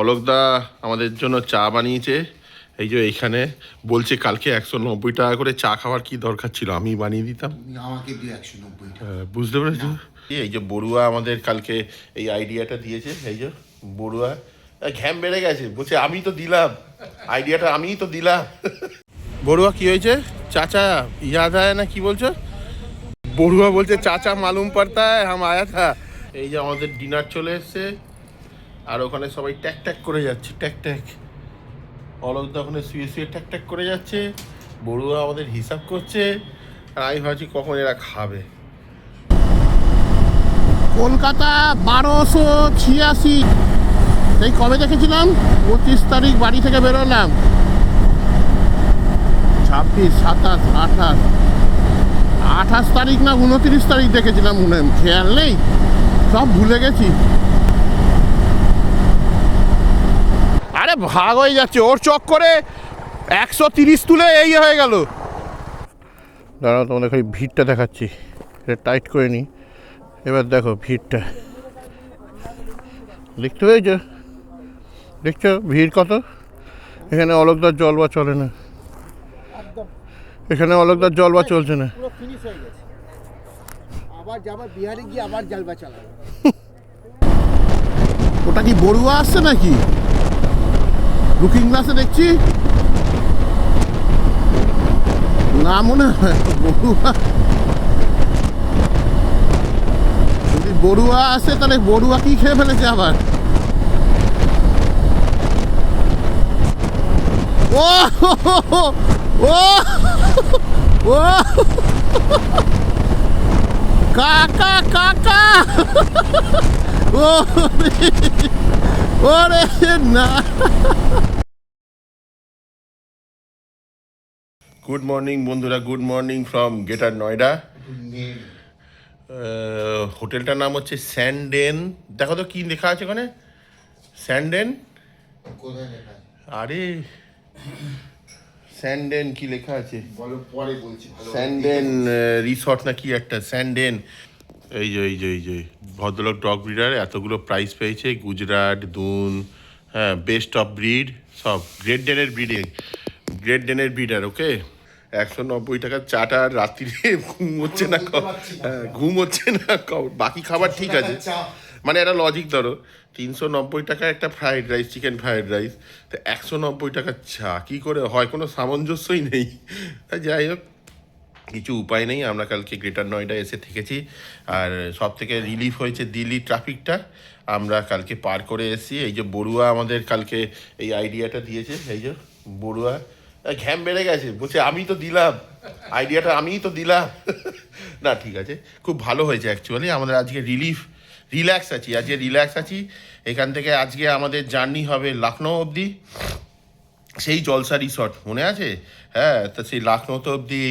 অলোকদা আমাদের জন্য চা বানিয়েছে। এই যে এইখানে বলছে কালকে 190 টাকা করে চা খাওয়ার কি দরকার ছিল, আমি বানিয়ে দিতাম। আমাকে দিয়ে 190 টাকা। বুঝতে পেরেছো? এই যে বড়ুয়া আমাদের কালকে এই আইডিয়াটা দিয়েছে। এই যে বড়ুয়া ঘ্যাম বেড়ে গেছে, বলছে আমি তো দিলাম আইডিয়াটা, আমিই তো দিলাম। বড়ুয়া কি হয়েছে? চাচা ইয়াদ আয় না কি বলছো? বড়ুয়া বলছে চাচা মালুম পড়তা হ্যায় হাম আয়া থা। এই যে আমাদের ডিনার চলে এসছে, আর ওখানে সবাই ট্যাক ট্যাক করে যাচ্ছে, ট্যাক ট্যাক। অলোকদা ওখানে শুয়ে শুয়ে ট্যাক ট্যাক করে যাচ্ছে, বড়ুয়া আমাদের হিসাব করছে, আর আমি ভাবছি কখন এরা খাবে। কলকাতা 1286, সেই কবে দেখেছিলাম? 25 তারিখ বাড়ি থেকে বেরোলাম, 26, 27, 28, 28 তারিখ না 29 তারিখ দেখেছিলাম, মনে খেয়াল নেই, সব ভুলে গেছি। আরে ভাগ হয়ে যাচ্ছে ওর চক করে, 130 তুলে এই হয়ে গেল। দাঁড়াও তোমাদের খালি ভিড়টা দেখাচ্ছি, এটা টাইট করে নিই। এবার দেখো ভিড়টা, দেখতে পেয়েছো? দেখছো ভিড় কত? এখানে অলোকদার জল বা চলে না, এখানে অলোকদার জল বা চলছে না। পুরো ফিনিশ হয়ে গেছে, আবার যাবার বিহারে গিয়ে আবার জালবা চালাবে। ওটা কি বড়ুয়া আসছে নাকি? লুকিং গ্লাসে দেখছি না, মনে হয় বড়ুয়া। যদি বড়ুয়া আসে তাহলে বড়ুয়া কি খেয়ে ফেলেছে আবার? ও ও ও কাকা কাকা, ও ওরে না। গুড মর্নিং বন্ধুরা, good morning from Greater Noida. হোটেলটার নাম হচ্ছে স্যান্ডেন। দেখো তো কি লেখা আছে ওখানে, স্যান্ডেন। কোথায় লেখা আছে? আরে স্যান্ডেন কি লেখা আছে বলো, পরে বলছি। স্যান্ডেন রিসর্ট না কি একটা, স্যান্ডেন। এই যে এই যে এই যে ভদ্রলোক ডগ ব্রিডার, এতগুলো প্রাইজ পেয়েছে, গুজরাট, দুন, হ্যাঁ, বেস্ট অফ ব্রিড, সব গ্রেট ডেনের ব্রিডিং, গ্রেট ডেনের ব্রিডার। ওকে, 190 টাকার চাটা, আর রাত্রিরে ঘুম হচ্ছে না, হ্যাঁ ঘুম হচ্ছে না, বাকি খাবার ঠিক আছে, মানে একটা লজিক ধরো, 390 টাকা একটা fried rice, chicken fried rice, তো 190 টাকার চা কী করে হয়? কোনো সামঞ্জস্যই নেই। যাই হোক, কিছু উপায় নেই, আমরা কালকে গ্রেটার নয়ডা এসে থেকেছি, আর সব থেকে রিলিফ হয়েছে দিল্লি ট্রাফিকটা, আমরা কালকে পার করে এসেছি। এই যে বড়ুয়া আমাদের কালকে এই আইডিয়াটা দিয়েছে, এই যে বড়ুয়া ঘ্যাম বেড়ে গেছে, বলছে আমি তো দিলাম আইডিয়াটা, আমিই তো দিলাম। না ঠিক আছে, খুব ভালো হয়েছে অ্যাকচুয়ালি, আমাদের আজকে রিল্যাক্স আছি, আজকে রিল্যাক্স আছি। এখান থেকে আজকে আমাদের জার্নি হবে লখনৌ অবধি, সেই জলসা রিসর্ট মনে আছে? হ্যাঁ, তা সেই লখনৌতে অবধি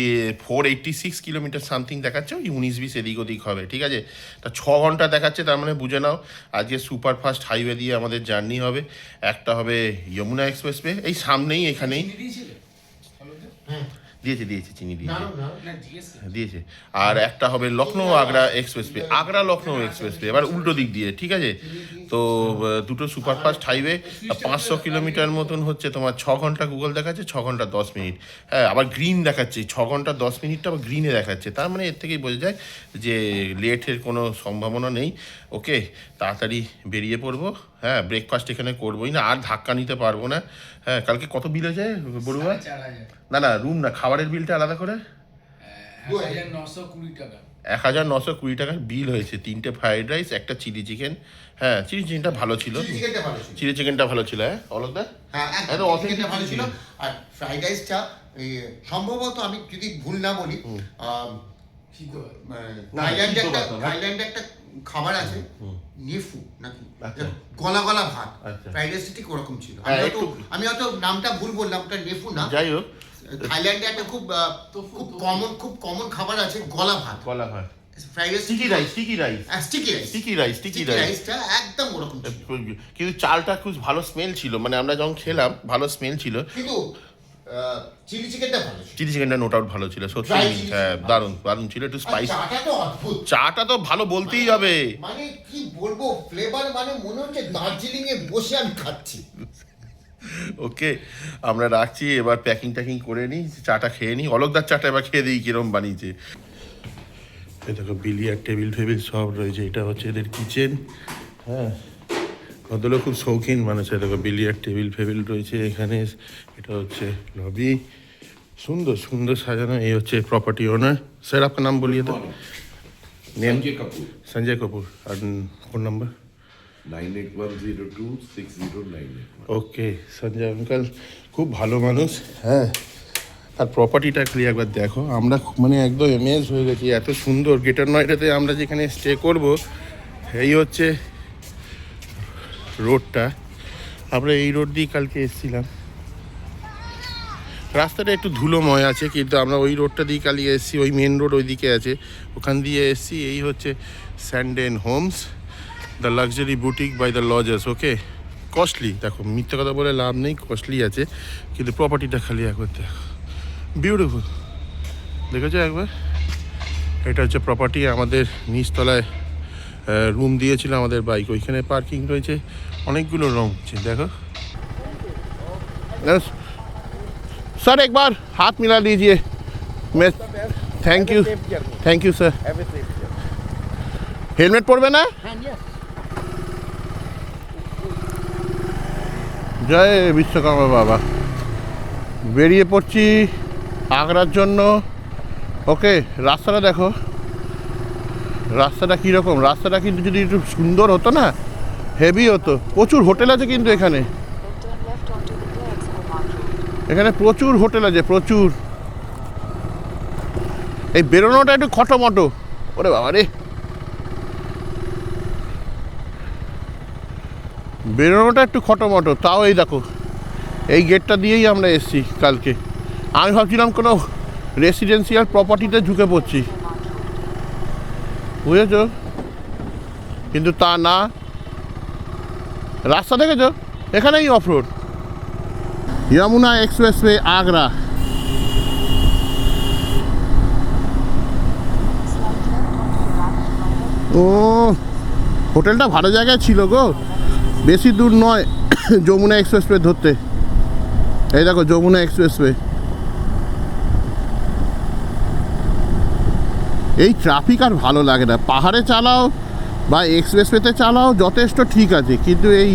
486 কিলোমিটার সামথিং দেখাচ্ছে, ওই 19-20 এদিক ওদিক হবে, ঠিক আছে? তা 6 ঘন্টা দেখাচ্ছে, তার মানে বুঝে নাও আজকে সুপারফাস্ট হাইওয়ে দিয়ে আমাদের জার্নি হবে। একটা হবে যমুনা এক্সপ্রেসওয়ে, এই সামনেই, এখানেই দিয়েছে চিনি দিয়েছে, আর একটা হবে লখনৌ আগ্রা এক্সপ্রেসওয়ে, আগ্রা লখনৌ এক্সপ্রেসওয়ে, এবার উল্টো দিক দিয়ে, ঠিক আছে? তো দুটো সুপারফাস্ট হাইওয়ে, 500 কিলোমিটার মতন হচ্ছে তোমার, 6 ঘন্টা গুগল দেখাচ্ছে, 6 ঘন্টা 10 মিনিট, হ্যাঁ, আবার গ্রিন দেখাচ্ছে, 6 ঘন্টা 10 মিনিটটা আবার গ্রিনে দেখাচ্ছে, তার মানে এর থেকেই বোঝা যায় যে লেটের কোনো সম্ভাবনা নেই। ওকে, তাড়াতাড়ি বেরিয়ে পড়বো, হ্যাঁ, ব্রেকফাস্ট এখানে করবোই না, আর ধাক্কা নিতে পারবো না। হ্যাঁ, কালকে কত বিল হয়েছে বড়ুয়া? না না, রুম না, খাবারের বিলটা আলাদা করে 1920 টাকার বিল হয়েছে, 3টে ফ্রাইড রাইস, একটা চিলি চিকেন। হ্যাঁ, চিলি চিকেনটা ভালো ছিল, চিলি চিকেনটা ভালো ছিল। হ্যাঁ অলোকদা, হ্যাঁ চিকেনটা ভালো ছিল, আর ফ্রাইড রাইসটা সম্ভবত, আমি যদি ভুল না বলি, থাইল্যান্ডে একটা খাবার আছে নেফু নাকি, গলা গলা ভাত, ফ্রাইড রাইসটা ঠিক ওরকম ছিল। আমি হয়তো নামটা ভুল বললাম, ওটা নেফু না, যাই হোক, থাইল্যান্ডে একটা খুব কমন খাবার আছে, গলা ভাত, ফ্রাইড রাইস, স্টিকি রাইসটা একদম ওরকম ছিল। কিন্তু চালটা খুব ভালো স্মেল ছিল, মানে আমরা যখন খেলাম ভালো স্মেল ছিল, কিন্তু চিলি চিকেনটা ভালো ছিল। চিলি চিকেনটা নো ডাউট ভালো ছিল সত্যি। Dry chili হ্যাঁ chicken। দারুণ দারুণ ছিল, একটু আর স্পাইস। চাটা তো অদ্ভুত, চাটা তো ভালো বলতেই হবে। মানে কি বলবো, ফ্লেভার মানে মনে হচ্ছে দার্জিলিং এ বসে আমি খাচ্ছি। ওকে, আমরা রাখছি, এবার প্যাকিং ট্যাকিং করে নিই, চাটা খেয়ে নিই। অলোকদার চাটা এবার খেয়ে দিই কিরম বানিয়েছে। এই দেখো বিলিয়ার টেবিল ফেবিল সব রয়েছে, এটা হচ্ছে এদের কিচেন। হ্যাঁ, ভদ্রলোক খুব শৌখিন মানুষ। দেখো বিলিয়ার টেবিল ফেবিল রয়েছে এখানে, এটা হচ্ছে লবি, সুন্দর সুন্দর সাজানো। এই হচ্ছে প্রপার্টি ওনার। স্যার আপনার নাম বলিয়ে তো। নেম संजय कपूर সঞ্জয় কপুর। আর ফোন নাম্বার? 9810260981। ওকে সঞ্জয় আঙ্কাল খুব ভালো মানুষ। হ্যাঁ, আর প্রপার্টিটা ক্লিয়ার একবার দেখো। আমরা মানে একদম এমেজ হয়ে গেছি, এত সুন্দর। গ্রেটার নয়ডাতে আমরা যেখানে স্টে করব, এই হচ্ছে রোডটা। আমরা এই রোড দিয়ে কালকে এসেছিলাম। রাস্তাটা একটু ধুলোময় আছে, কিন্তু আমরা ওই রোডটা দিয়ে কালিয়ে এসেছি। ওই মেন রোড ওই দিকে আছে, ওখান দিয়ে এসেছি। এই হচ্ছে Sanden Homes, the luxury boutique by the Lodgers. Okay, costly, দেখো মিথ্যে কথা বলে লাভ নেই, কস্টলি আছে, কিন্তু প্রপার্টিটা খালি একবার দেখো, বিউটিফুল। দেখেছো একবার? এটা হচ্ছে প্রপার্টি। আমাদের নিচতলায় রুম দিয়েছিল আমাদের বাইক, ওইখানে পার্কিং রয়েছে, অনেকগুলো রুম আছে। দেখো सर, एक बार हाथ मिला लीजिए। मैं थैंक यू सर। हेलमेट পরবে না? হ্যাঁ নিয়ে জয় বিশ্বকর্মা বাবা। বেরিয়ে পড়ছি আগ্রার জন্য। ওকে, রাস্তাটা দেখো, রাস্তাটা কীরকম। রাস্তাটা কিন্তু যদি একটু সুন্দর হতো না, হেভি হতো। প্রচুর হোটেল আছে কিন্তু এখানে, এখানে প্রচুর হোটেল আছে, প্রচুর। এই বেরোনোটা একটু খটোমটো। ওরে বাবা রে, বেরোনোটা একটু খটোমটো। তাও এই দেখো, এই গেটটা দিয়েই আমরা এসেছি কালকে। আমি ভাবছিলাম কোনো রেসিডেন্সিয়াল প্রপার্টিতে ঢুকে পড়ছি, বুঝেছ, কিন্তু তা না। রাস্তা দেখেছো, এখানেই off road. Yamuna expressway Agra. ও, হোটেলটা ভালো জায়গায় ছিল গো, বেশি দূর নয় যমুনা এক্সপ্রেসওয়ে ধরতে। এই দেখো যমুনা এক্সপ্রেসওয়ে। এই ট্রাফিক আর ভালো লাগে না। পাহাড়ে চালাও বা এক্সপ্রেসওয়েতে চালাও যথেষ্ট ঠিক আছে, কিন্তু এই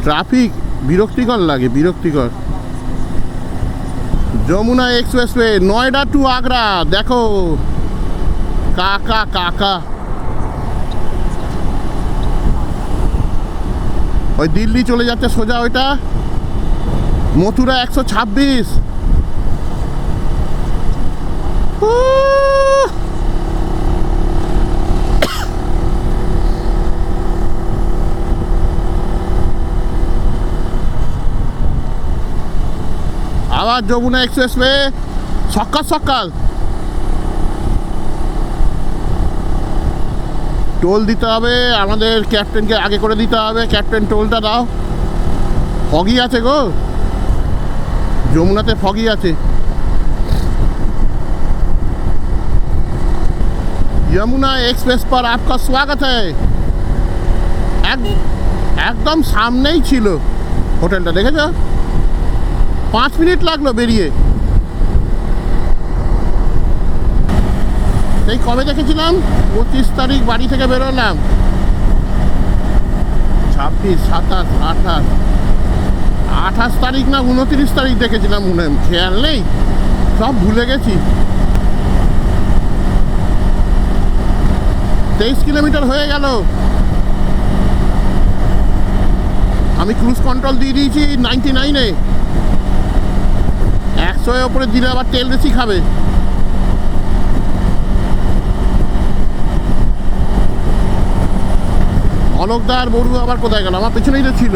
ট্রাফিক বিরক্তিকর লাগে, বিরক্তিকর। Yamuna expressway, Noida to Agra. দেখো কাকা কাকা, ওই দিল্লি চলে যাচ্ছে সোজা, ওইটা মথুরা 126। আবার যমুনা এক্সপ্রেসওয়ে, সকাল সকাল। টোল দিতে হবে আমাদের, ক্যাপ্টেনকে আগে করে দিতে হবে। ক্যাপ্টেন টোলটা দাও। ফগি আছে গো, যমুনাতে ফগি আছে। यमुना एक्सप्रेस पर आपका स्वागत है। একদম সামনেই ছিল হোটেলটা, দেখেছো? 5 মিনিট লাগলো বেরিয়ে। সেই কবে দেখেছিলাম, 25 তারিখ বাড়ি থেকে বেরোলাম, 26, 27, 28, 28 তারিখ না 29 তারিখ দেখেছিলাম, মনে খেয়াল নেই, সব ভুলে গেছি। 23 কিলোমিটার হয়ে গেল। আমি ক্রুজ কন্ট্রোল দিয়ে দিয়েছি 99-এ। 100-এর ওপরে দিলে আবার তেল বেশি খাবে। অলোকদা আর বড়ু আবার কোথায় গেল? আমার পেছনেই তো ছিল।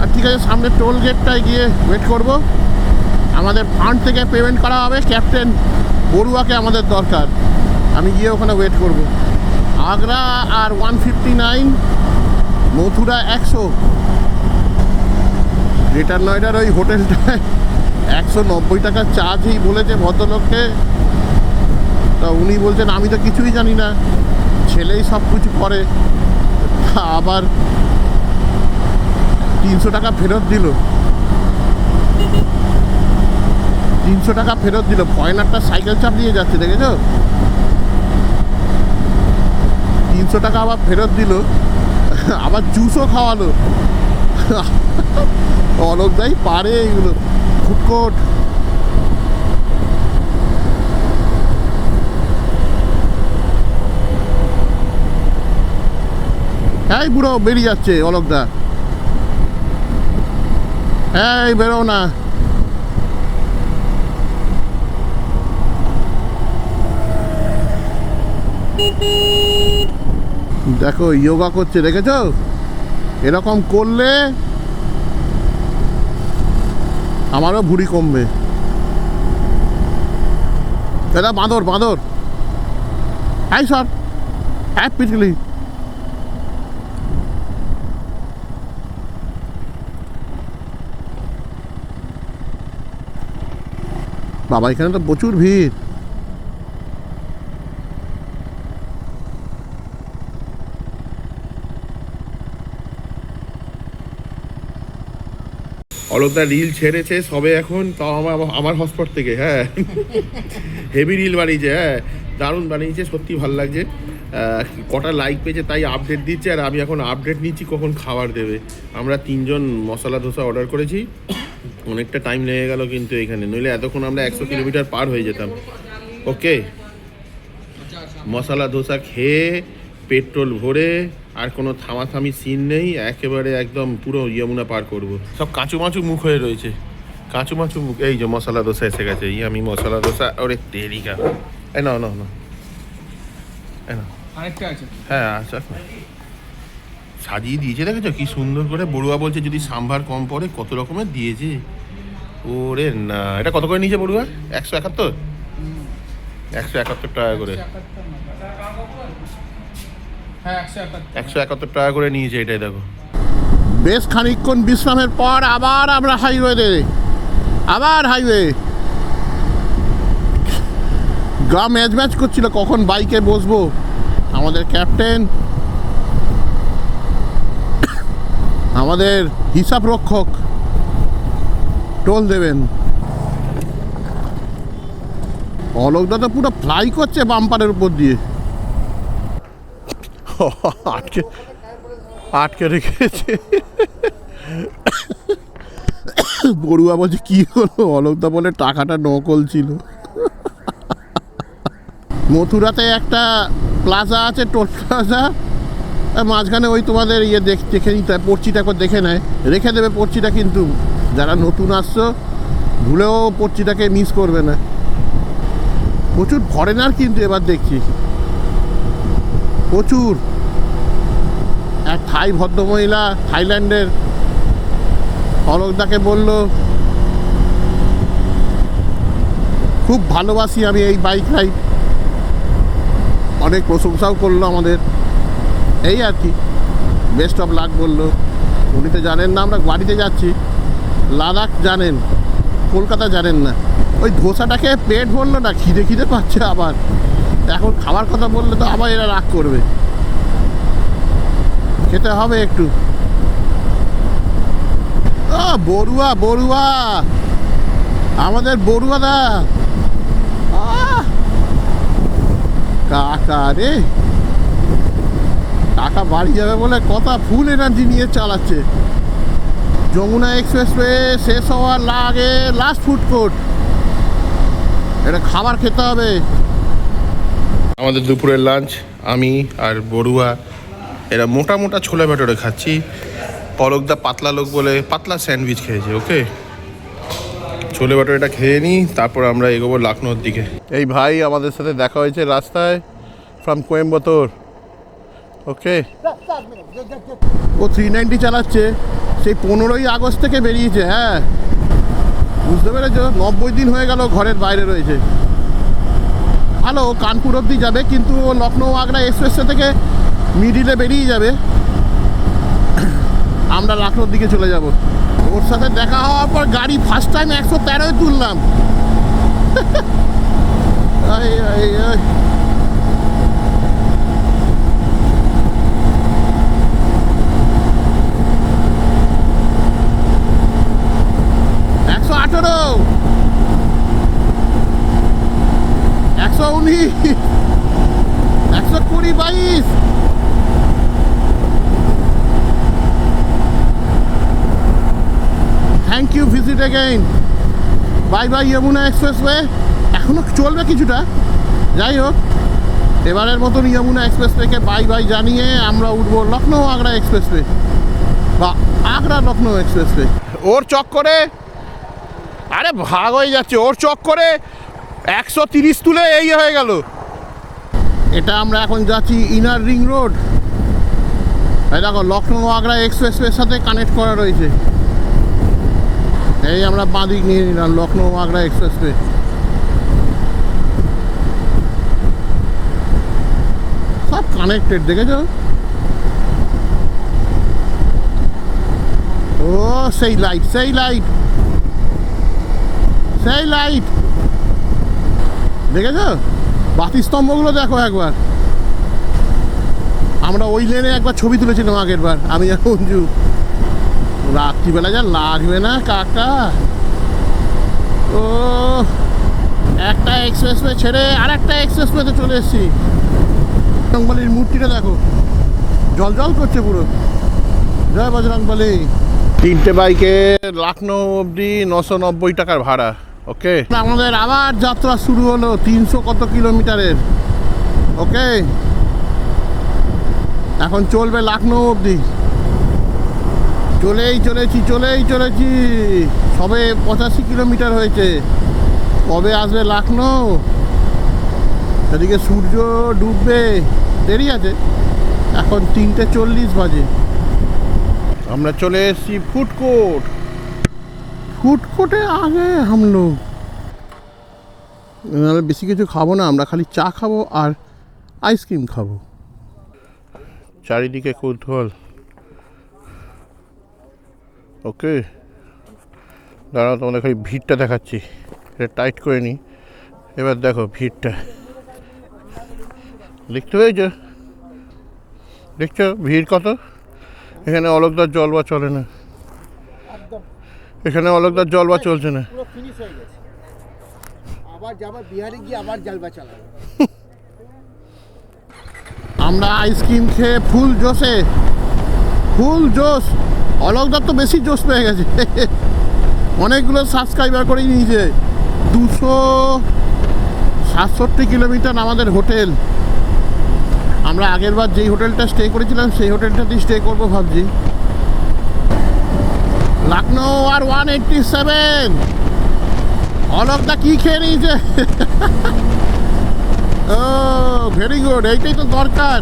আর ঠিক আছে, সামনে টোল গেটটায় গিয়ে ওয়েট করব। আমাদের ফান্ড থেকে পেমেন্ট করা হবে। ক্যাপ্টেন বড়ুয়াকে আমাদের দরকার, আমি গিয়ে ওখানে ওয়েট করব। আগ্রা আর 159, মথুরা 100। গ্রেটার নয়ডার ওই হোটেলটায় 190 টাকা চার্জই বলেছে ভদ্রলোককে। তা উনি বলছেন আমি তো কিছুই জানি না, ছেলেই সব কিছু করে। আবার 300 টাকা ফেরত দিল, 300 টাকা ফেরত দিল। ফরেনারটা সাইকেল চাপ দিয়ে যাচ্ছে, দেখেছো? 300 টাকা আবার ফেরত দিল, আবার জুসও খাওয়ালো। অলোকদাই পারে এইগুলো, ফুটকোট। এই বুড়ো বেরিয়ে যাচ্ছে অলোকদা, এই বেরো না। দেখো যোগা করছে, দেখেছো? এরকম করলে আমারও ভুঁড়ি কমবে। এটা বাঁদর, বাঁদর। এই সর, এক পিটলি। বাবা এখানে তো প্রচুর ভিড়। অলোকদা রিল ছেড়েছে সবে এখন, তাও আমার হটস্পট থেকে। হ্যাঁ, হেভি রিল বানিয়েছে। হ্যাঁ, দারুণ বানিয়েছে, সত্যি ভালো লাগছে। কটা লাইক পেয়েছে তাই আপডেট দিচ্ছে, আর আমি এখন আপডেট নিচ্ছি কখন খাবার দেবে। আমরা 3 জন মশলা ধোসা অর্ডার করেছি, অনেকটা টাইম লেগে গেল কিন্তু এখানে, নইলে এতক্ষণ আমরা 100 কিলোমিটার পার হয়ে যেতাম। ওকে, মশলা ধোসা খেয়ে পেট্রোল ভরে আর কোনো থামাথামি সিন নেই, একেবারে একদম পুরো যমুনা পার করব। সব কাঁচু মাচু মুখ হয়ে রয়েছে, কাঁচু মাচু মুখ। এই যে মশলা ধোসা এসে গেছে, আমি মশলা ধোসা। ওরে তেরিকা, এই নাও নাও নাও, এই নাও। আরেকটা আছে? হ্যাঁ আচ্ছা, সাজিয়ে দিয়েছে, দেখেছো কি সুন্দর করে। বড়ুয়া বলছে যদি সাম্ভার কম পড়ে, কত রকমের দিয়েছে। ওরে না, এটা কত করে নিয়েছে বড়ুয়া? 171? 171 টাকা করে। 171 টাকা করে নিয়েছে এটাই। দেখো, বেশ খানিকক্ষণ বিশ্রামের পর আবার আমরা হাইওয়েতে, আবার হাইওয়ে। গা ম্যাচ ম্যাচ করছিল কখন বাইকে বসবো। আমাদের ক্যাপ্টেন, আমাদের হিসাব রক্ষক টোল দেবেন। অলোকদা তো পুরো ফ্লাই করছে বাম্পারের উপর দিয়ে। আটকে আটকে রেখেছে। বড়ুয়া বলছে কি হলো? অলোকদা বলে টাকাটা নকল ছিল। মথুরাতে একটা প্লাজা আছে, টোল প্লাজা, মাঝখানে ওই তোমাদের ইয়ে দেখে নিতে হয়, পর্চিটা করে দেখে নেয়, রেখে দেবে পর্চিটা। কিন্তু যারা নতুন আসছো ভুলেও পর্চিটাকে মিস করবে না। প্রচুর ফরেনার কিন্তু এবার দেখছি, প্রচুর। এক থাই ভদ্রমহিলা, থাইল্যান্ডের, অলোকদাকে বলল খুব ভালোবাসি আমি এই বাইক রাইড, অনেক প্রশংসাও করলো আমাদের। এই আর কি, বেস্ট অফ লাক বললো। উনি তো জানেন না আমরা বাড়িতে যাচ্ছি, লাদাখ জানেন, কলকাতা জানেন না। ওই ধোসাটাকে পেট ভরলো না, খিদে খিদে পাচ্ছে আবার। এখন খাবার কথা বললে তো আবার এরা রাগ করবে, খেতে হবে একটু। ও বড়ুয়া, বড়ুয়া, আমাদের বড়ুয়া দা, কাকা রে, টাকা বাড়ি যাবে বলে কথা, ফুল এনার্জি নিয়ে চালাচ্ছে। যমুনা এক্সপ্রেসওয়ে শেষ হওয়ার আগে লাস্ট ফুড কোর্ট, এটা খাবার খেতে হবে। আমাদের দুপুরের লাঞ্চ, আমি আর বড়ুয়া এরা মোটা মোটা ছোলা ভাটোরে খাচ্ছি। পলকদা পাতলা লোক বলে পাতলা স্যান্ডউইচ খেয়েছে। ওকে, ছোলে ভাটোরেটা খেয়ে নিই, তারপর আমরা এগোবো লখনৌর দিকে। এই ভাই আমাদের সাথে দেখা হয়েছে রাস্তায়, ফ্রম কোয়েম্বাটোর। ওকে, ও 390 চালাচ্ছে, সেই 15ই আগস্ট থেকে বেরিয়েছে। হ্যাঁ, বুঝতে পেরেছ, 90 দিন হয়ে গেল ঘরের বাইরে রয়েছে। ভালো, কানপুর অবধি যাবে, কিন্তু ও লখনৌ আগ্রা এক্সপ্রেসওয়ে থেকে মিডিলে বেরিয়ে যাবে, আমরা লখনৌর দিকে চলে যাব। ওর সাথে দেখা হওয়ার পর গাড়ি ফার্স্ট টাইম 113 তুললাম। I I I 118, 119, 120, 22। Thank you, visit again. Bye bye Yamuna expressway. এখনো চলবে কিছুটা, যাই হোক এবারের মতন যমুনা এক্সপ্রেসওয়েকে বাই বাই জানিয়ে আমরা উঠবো লখনৌ আগ্রা এক্সপ্রেসওয়ে বা আগ্রা লখনৌ এক্সপ্রেসওয়ে। ওর চক্করে, আরে ভাগ হয়ে যাচ্ছে, ওর চক্করে 130 তুলে এই হয়ে গেল। এটা আমরা এখন যাচ্ছি ইনার রিং রোড। এই দেখো লখনৌ আগ্রা এক্সপ্রেসওয়ের সাথে কানেক্ট করা রয়েছে। এই আমরা বাঁদিক নিয়ে নিলাম লখনৌ আগ্রা এক্সপ্রেসওয়ে। সব কানেক্টেড, দেখেছো? ও সেই লাইট, সেই লাইট, সেই লাইট, দেখেছো? বাতি স্তম্ভগুলো দেখো একবার। আমরা ওই লেনে একবার ছবি তুলেছিলাম আগের বার, আমি আর অঞ্জু। রাত্রিবেলা যা লাগবে না কাকা। ও একটা এক্সপ্রেসওয়ে ছেড়ে আর একটা এক্সপ্রেসওয়েতে চলে এসেছি। বজরংবলীর মূর্তিটা দেখো, জল জল করছে পুরো। জয় বজরংবলী। 3টে বাইকে লখনৌ অবধি 990 টাকার ভাড়া। ওকে, আমাদের আবার যাত্রা শুরু হলো 300 কত কিলোমিটারের। ওকে, এখন চলবে লখনৌ অবধি। চলেই চলেছি। সবে 85 কিলোমিটার হয়েছে। কবে আসবে লখনৌ? এদিকে সূর্য ডুববে, দেরি আছে। এখন 3:40 বাজে। আমরা চলে এসেছি ফুড কোর্ট। ফুড কোর্টে আগে হামলো। বেশি কিছু খাবো না, আমরা খালি চা খাবো আর আইসক্রিম খাবো। চারিদিকে কৌতূহল। ওকে, দাঁড়াও তোমাদের খালি ভিড়টা দেখাচ্ছি। এটা টাইট করে নিই। এবার দেখো ভিড়টা, দেখতে পেয়েছো? দেখছো ভিড় কত? এখানে অলোকদার জল বা চলে না, এখানে অলোকদার জল বা চলছে না। পুরো ফিনিশ হয়ে গেছে। আবার যাবো বিহারে গিয়ে আবার জালবা চালাবো। আমরা আইসক্রিম খেয়ে ফুল জোশ। অলোকদার তো বেশি জোশ পেয়ে গেছে। অনেকগুলো সাবস্ক্রাইবার করে নিয়েছে। 267 কিলোমিটার আমাদের হোটেল। আমরা আগের বার যেই হোটেলটা স্টে করেছিলাম সেই হোটেলটাতেই স্টে করবো ভাবছি। লখনৌ আর 187। অলোকদা কি খেয়ে নিয়েছে? ও ভেরি গুড, এইটাই তো দরকার।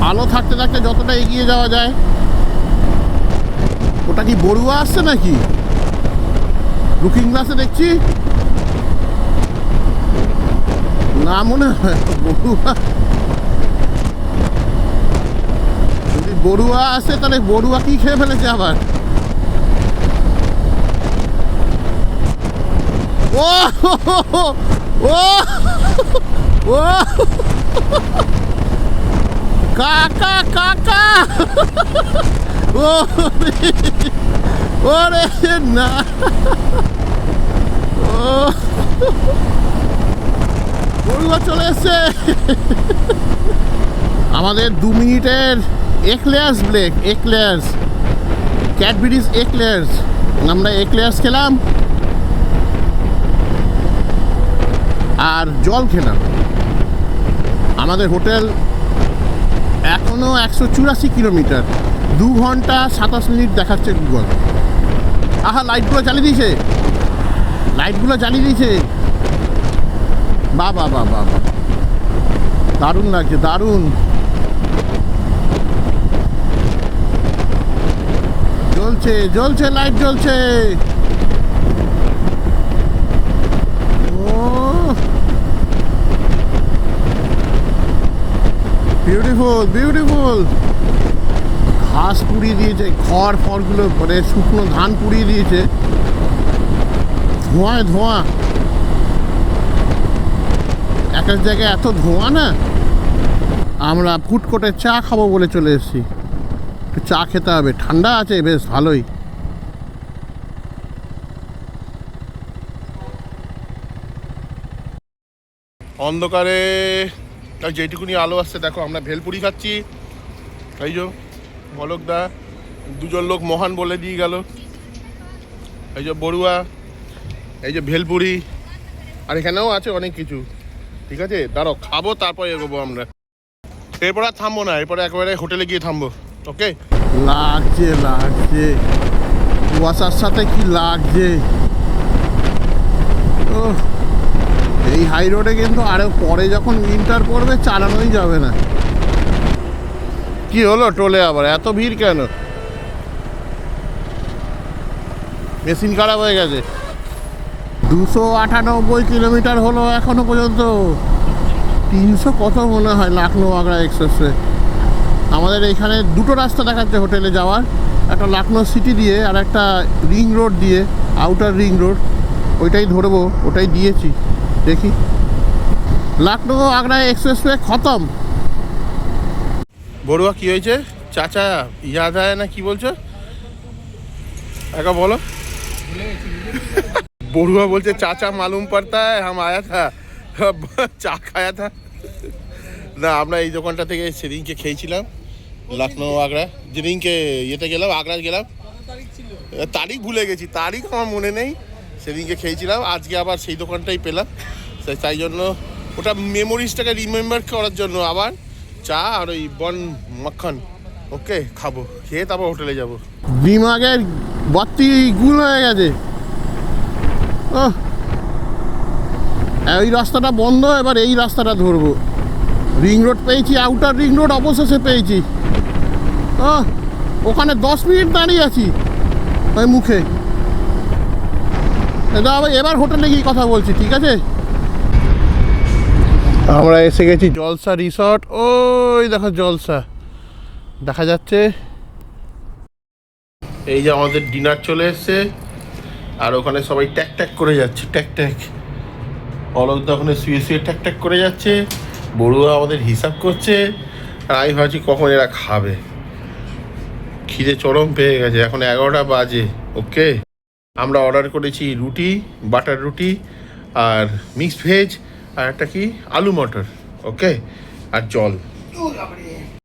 ভালো থাকতে থাকতে যতটা এগিয়ে যাওয়া যায়। ওটা কি বড়ুয়া আসছে নাকি? লুকিং গ্লাসে দেখছি না, মনে হয় বড়ুয়া। যদি বড়ুয়া আসে তাহলে বড়ুয়া কি খেয়ে ফেলেছে আবার? ও ও ও কাকা কাকা, ও ওরে না, ও বড়ুয়া চলে এসছে। আমাদের 2 মিনিটের একলেয়ার্স ব্রেক। একলেয়ার্স, ক্যাডবেরিজ একলেয়ার্স। আমরা একলেয়ার্স খেলাম আর জল খেলাম। আমাদের হোটেল এখনও 184 কিলোমিটার, 2 ঘন্টা 27 মিনিট দেখাচ্ছে গুগল। আহা, লাইটগুলো জ্বালিয়ে দিয়েছে। বাবা, দারুণ লাগছে, দারুণ। জ্বলছে লাইট জ্বলছে। ও বিউটিফুল। ঘাস পুড়িয়ে দিয়েছে, খড় ফড়গুলো মানে শুকনো ধান পুড়িয়ে দিয়েছে, ধোঁয়ায় ধোঁয়া, এক এক জায়গায় এত ধোঁয়া না। আমরা ফুড কোর্টে চা খাবো বলে চলে এসেছি, একটু চা খেতে হবে, ঠান্ডা আছে বেশ ভালোই। অন্ধকারে যেটুকুনি আলো আসছে দেখো, আমরা ভেলপুরি খাচ্ছি। এই যে মলকদা, দুজন লোক মহান বলে দিয়ে গেল। এই যে বড়ুয়া, এই যে ভেলপুরি, আর এখানেও আছে অনেক কিছু। ঠিক আছে, দাঁড়াও খাবো তারপর এগোবো আমরা। এরপর আর থামবো না, এরপরে একেবারে হোটেলে গিয়ে থামবো। ওকে, লাগছে লাগছে, কুয়াশার সাথে কি লাগছে। ও, এই হাই রোডে কিন্তু আরো পরে যখন উইন্টার পড়বে চালানোই যাবে না। কি হলো টোলে আবার এত ভিড় কেন? মেশিন খারাপ হয়ে গেছে। 298 কিলোমিটার হলো এখনো পর্যন্ত। 300 কত মনে হয় লখনৌ আগ্রা এক্সপ্রেসওয়ে। আমাদের এখানে দুটো রাস্তা দেখাচ্ছে হোটেলে যাওয়ার, একটা লখনৌ সিটি দিয়ে আর একটা রিং রোড দিয়ে, আউটার রিং রোড। ওইটাই ধরবো, ওটাই দিয়েছি, দেখি। লখনৌ আগ্রা এক্সপ্রেসওয়ে খতম। বড়ুয়া কি হয়েছে? চাচা ইয়াদ আয় না কি বলছো? একা বলো। বড়ুয়া বলছে চাচা মালুম পড়তা হ্যায় হাম আয়া থা, চা খায়া থা। না, আমরা এই দোকানটা থেকে সেদিনকে খেয়েছিলাম লখনৌ আগ্রা, যেদিনকে ইয়েতে গেলাম, আগ্রা গেলাম। তারিখ ভুলে গেছি, তারিখ আমার মনে নেই। সেদিনকে খেয়েছিলাম, আজকে আবার সেই দোকানটাই পেলাম। তাই জন্য ওটা মেমোরিজটাকে রিমেম্বার করার জন্য আবার চা আর ওই বন মাখন ওকে খাবো, খেয়ে তারপর হোটেলে যাবো। দিমাগের বাতি গুল হয়ে গেছে। এই রাস্তাটা বন্ধ, এবার এই রাস্তাটা ধরবো। রিং রোড পেয়েছি, আউটার রিং রোড অবশেষে পেয়েছি। ওখানে 10 মিনিট দাঁড়িয়ে আছি ওই মুখে। এবার হোটেলে গিয়ে কথা বলছি, ঠিক আছে? আমরা এসে গেছি জলসা রিসর্ট। ওই দেখো জলসা দেখা যাচ্ছে। এই যে আমাদের ডিনার চলে এসছে, আর ওখানে সবাই ট্যাক ট্যাক করে যাচ্ছে, ট্যাক ট্যাক। অলকদা ওখানে শুয়ে শুয়ে ট্যাক ট্যাক করে যাচ্ছে, বড়ুয়া আমাদের হিসাব করছে, আর আমি ভাবছি কখন এরা খাবে। খিদে চরম পেয়ে গেছে, এখন 11টা বাজে। ওকে, আমরা অর্ডার করেছি রুটি, বাটার রুটি, আর মিক্সড ভেজ, আর একটা কি আলু মটর। ওকে, আর জল।